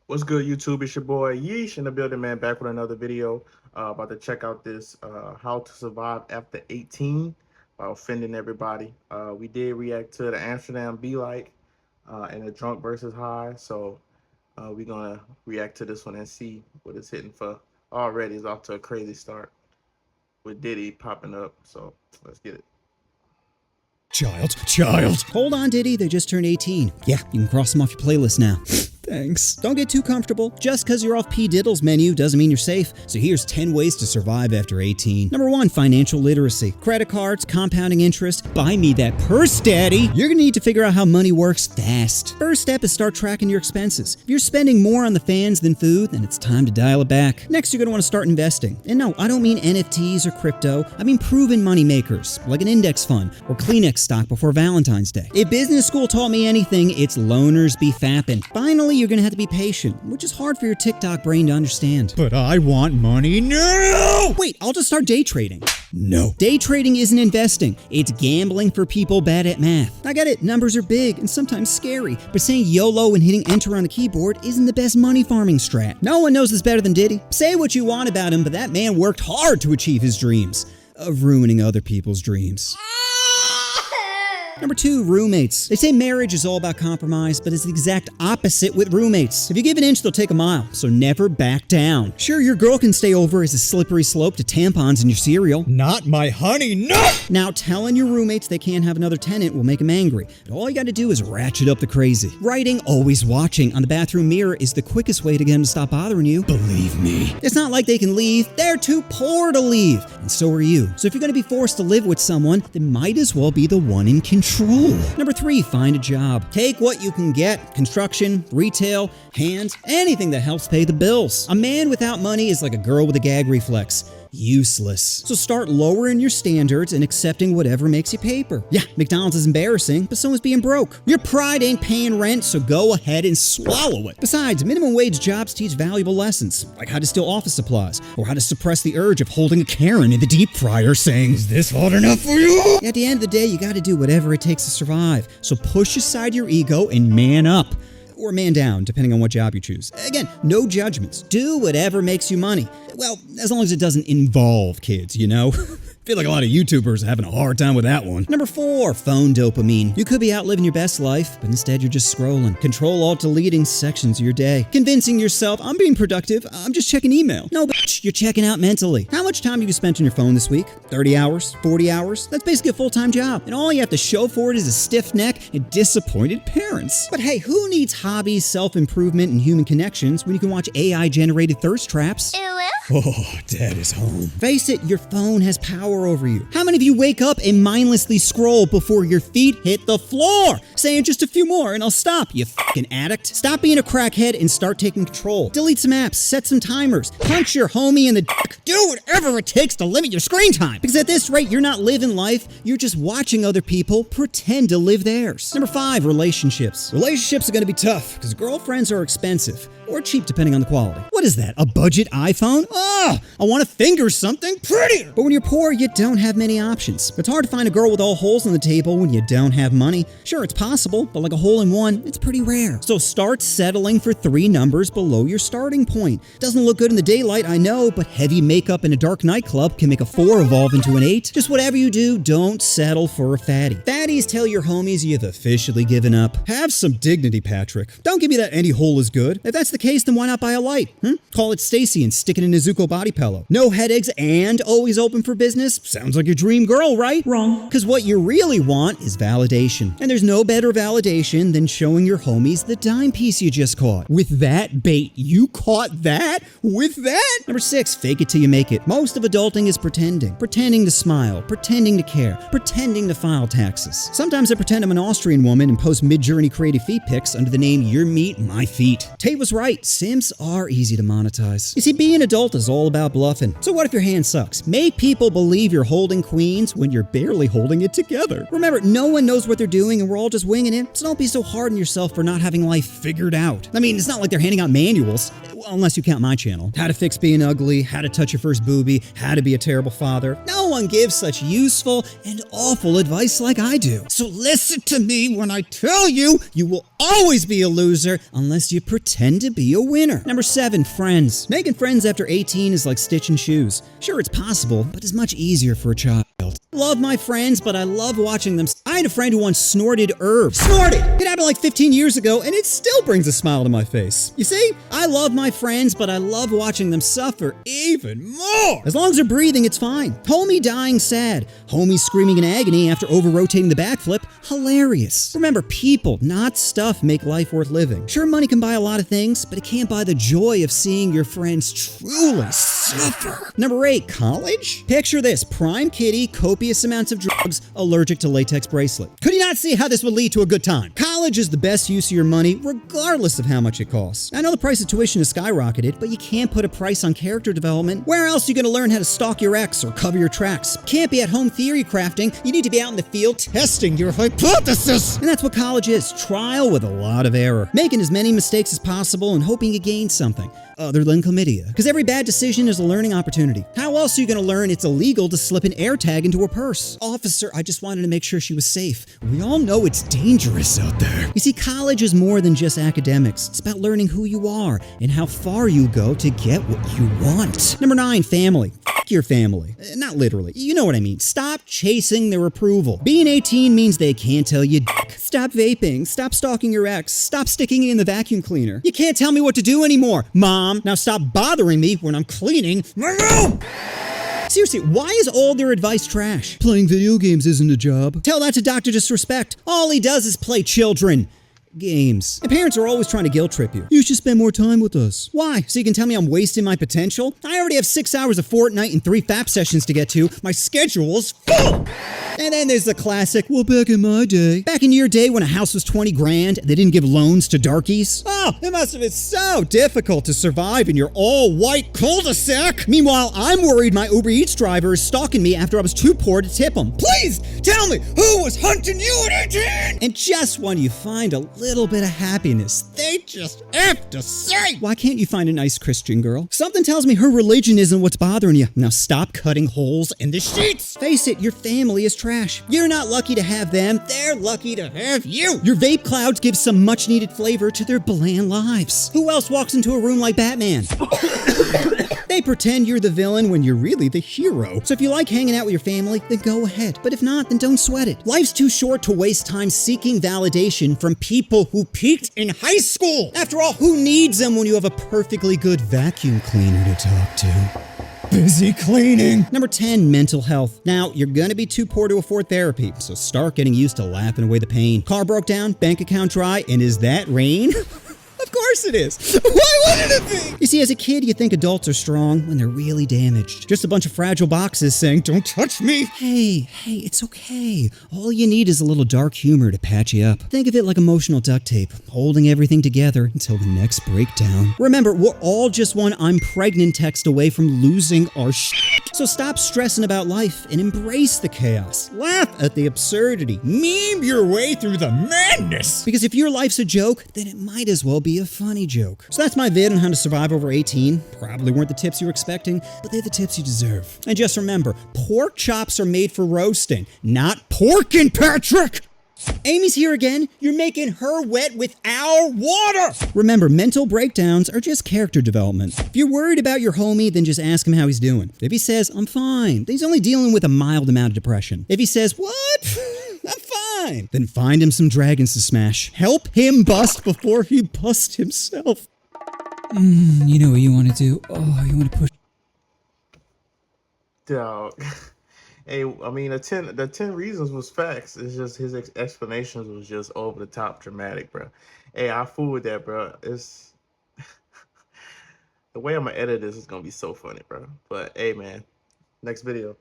What's good, YouTube? It's your boy Yeesh in the building, man. Back with another video. About to check out this how to survive after 18 by offending everybody. We did react to the Amsterdam Be Like and the Drunk versus High, so we're gonna react to this one and see what it's hitting for. Already is off to a crazy start with Diddy popping up, so let's get it. Child. Hold on, Diddy, they just turned 18. Yeah, you can cross them off your playlist now. Thanks. Don't get too comfortable. Just because you're off P. Diddle's menu doesn't mean you're safe. So here's 10 ways to survive after 18. Number 1, financial literacy. Credit cards, compounding interest. Buy me that purse, daddy. You're gonna need to figure out how money works fast. First step is start tracking your expenses. If you're spending more on the fans than food, then it's time to dial it back. Next, you're gonna wanna start investing. And no, I don't mean NFTs or crypto. I mean proven money makers, like an index fund or Kleenex stock before Valentine's Day. If business school taught me anything, it's loners be fapping. Finally, you're gonna have to be patient, which is hard for your TikTok brain to understand. But I want money now! Wait, I'll just start day trading. No. Day trading isn't investing. It's gambling for people bad at math. I get it, numbers are big and sometimes scary, but saying YOLO and hitting enter on the keyboard isn't the best money farming strat. No one knows this better than Diddy. Say what you want about him, but that man worked hard to achieve his dreams of ruining other people's dreams. Number 2, roommates. They say marriage is all about compromise, but it's the exact opposite with roommates. If you give an inch, they'll take a mile, so never back down. Sure, your girl can stay over as a slippery slope to tampons in your cereal. Not my honey, no! Now, telling your roommates they can't have another tenant will make them angry, but all you gotta do is ratchet up the crazy. Writing always watching on the bathroom mirror is the quickest way to get them to stop bothering you. Believe me. It's not like they can leave, they're too poor to leave, and so are you. So if you're gonna be forced to live with someone, then might as well be the one in control. Number 3, find a job. Take what you can get. Construction, retail, hands, anything that helps pay the bills. A man without money is like a girl with a gag reflex. Useless. So start lowering your standards and accepting whatever makes you paper. Yeah, McDonald's is embarrassing, but so is being broke. Your pride ain't paying rent, so go ahead and swallow it. Besides, minimum wage jobs teach valuable lessons, like how to steal office supplies, or how to suppress the urge of holding a Karen in the deep fryer saying, "Is this hard enough for you?" At the end of the day, you gotta do whatever it takes to survive. So push aside your ego and man up. Or man down, depending on what job you choose. Again, no judgments. Do whatever makes you money. Well, as long as it doesn't involve kids, you know? I feel like a lot of YouTubers are having a hard time with that one. Number 4, phone dopamine. You could be out living your best life, but instead you're just scrolling. Control-Alt-Deleting sections of your day. Convincing yourself, I'm being productive, I'm just checking email. No, bitch, you're checking out mentally. How much time have you spent on your phone this week? 30 hours? 40 hours? That's basically a full-time job. And all you have to show for it is a stiff neck and disappointed parents. But hey, who needs hobbies, self-improvement, and human connections when you can watch AI-generated thirst traps? Oh, Dad is home. Face it, your phone has power over you. How many of you wake up and mindlessly scroll before your feet hit the floor, saying just a few more and I'll stop, you fucking addict? Stop being a crackhead and start taking control. Delete some apps, set some timers, punch your homie in the dick. Do whatever it takes to limit your screen time. Because at this rate, you're not living life, you're just watching other people pretend to live theirs. Number 5, relationships. Relationships are gonna be tough because girlfriends are expensive. Or cheap depending on the quality. What is that, a budget iPhone? I want to finger something prettier! But when you're poor, you don't have many options. It's hard to find a girl with all holes in the table when you don't have money. Sure, it's possible, but like a hole in one, it's pretty rare. So start settling for 3 numbers below your starting point. Doesn't look good in the daylight, I know, but heavy makeup in a dark nightclub can make a 4 evolve into an 8. Just whatever you do, don't settle for a fatty. Fatties tell your homies you've officially given up. Have some dignity, Patrick. Don't give me that any hole is good. If that's the case, then why not buy a light? Call it Stacy and stick it in a Zuko body pillow. No headaches and always open for business? Sounds like your dream girl, right? Wrong. Because what you really want is validation. And there's no better validation than showing your homies the dime piece you just caught. With that bait. You caught that? With that? Number 6, fake it till you make it. Most of adulting is pretending. Pretending to smile. Pretending to care. Pretending to file taxes. Sometimes I pretend I'm an Austrian woman and post mid-journey creative feet pics under the name Your Meat, My Feet. Tate was right. Sims are easy to monetize. You see, being an adult is all about bluffing. So what if your hand sucks? Make people believe you're holding queens when you're barely holding it together. Remember, no one knows what they're doing and we're all just winging it. So don't be so hard on yourself for not having life figured out. I mean, it's not like they're handing out manuals. Well, unless you count my channel. How to fix being ugly, how to touch your first booby, how to be a terrible father. No one gives such useful and awful advice like I do. So listen to me when I tell you, you will always be a loser unless you pretend to be a winner. Number 7, friends. Making friends after 18 is like stitching shoes. Sure, it's possible, but it's much easier for a child. Love my friends, but I love watching them. I had a friend who once snorted herbs. Snorted! It happened like 15 years ago, and it still brings a smile to my face. You see, I love my friends, but I love watching them suffer even more. As long as they're breathing, it's fine. Homie dying sad. Homie screaming in agony after over-rotating the backflip. Hilarious. Remember, people, not stuff, make life worth living. Sure, money can buy a lot of things, but it can't buy the joy of seeing your friends truly suffer. Number 8, college? Picture this, prime kitty, copious amounts of drugs, allergic to latex bracelet. Could you not see how this would lead to a good time? College is the best use of your money, regardless of how much it costs. I know the price of tuition has skyrocketed, but you can't put a price on character development. Where else are you going to learn how to stalk your ex or cover your tracks? Can't be at home theory crafting. You need to be out in the field testing your hypothesis. And that's what college is, trial with a lot of error. Making as many mistakes as possible and hoping you gain something other than chlamydia. Because every bad decision is a learning opportunity. How else are you going to learn it's illegal to slip an air tag into a purse? Officer, I just wanted to make sure she was safe. We all know it's dangerous out there. You see, college is more than just academics. It's about learning who you are and how far you go to get what you want. Number 9, family. F your family. Not literally. You know what I mean. Stop chasing their approval. Being 18 means they can't tell you dick. Stop vaping. Stop stalking your ex. Stop sticking it in the vacuum cleaner. You can't tell me what to do anymore. Mom, now stop bothering me when I'm cleaning my room. Seriously, why is all their advice trash? Playing video games isn't a job. Tell that to Dr. Disrespect. All he does is play children games. And parents are always trying to guilt trip you. You should spend more time with us. Why? So you can tell me I'm wasting my potential? I already have 6 hours of Fortnite and 3 FAP sessions to get to. My schedule's full! And then there's the classic, well, back in my day. Back in your day when a house was 20 grand, they didn't give loans to darkies? Oh, it must have been so difficult to survive in your all-white cul-de-sac. Meanwhile, I'm worried my Uber Eats driver is stalking me after I was too poor to tip him. Please, tell me, who was hunting you at 18? And just when you find a little bit of happiness, they just have to say, why can't you find a nice Christian girl? Something tells me her religion isn't what's bothering you. Now stop cutting holes in the sheets. Face it, your family is trash. You're not lucky to have them, they're lucky to have you. Your vape clouds give some much needed flavor to their bland lives. Who else walks into a room like Batman? They pretend you're the villain when you're really the hero. So if you like hanging out with your family, then go ahead. But if not, then don't sweat it. Life's too short to waste time seeking validation from people who peaked in high school. After all, who needs them when you have a perfectly good vacuum cleaner to talk to? Busy cleaning. Number 10, mental health. Now, you're gonna be too poor to afford therapy, so start getting used to laughing away the pain. Car broke down, bank account dry, and is that rain? Of course it is. Why wouldn't it be? You see, as a kid, you think adults are strong when they're really damaged. Just a bunch of fragile boxes saying, don't touch me. Hey, it's okay. All you need is a little dark humor to patch you up. Think of it like emotional duct tape, holding everything together until the next breakdown. Remember, we're all just one I'm pregnant text away from losing our shit. So stop stressing about life and embrace the chaos. Laugh at the absurdity. Meme your way through the madness. Because if your life's a joke, then it might as well be a funny joke. So that's my vid on how to survive over 18. Probably weren't the tips you were expecting, but they're the tips you deserve. And just remember, pork chops are made for roasting, not porking, Patrick! Amy's here again. You're making her wet with our water. Remember, mental breakdowns are just character development. If you're worried about your homie, then just ask him how he's doing. If he says, I'm fine, then he's only dealing with a mild amount of depression. If he says, what? I'm fine, then find him some dragons to smash. Help him bust before he busts himself. You know what you want to do? Oh, you want to push. Dog. Hey, I mean, the 10 reasons was facts. It's just his explanations was just over the top dramatic, bro. Hey, I fool with that, bro. It's the way I'm gonna edit this is gonna be so funny, bro. But hey, man, next video.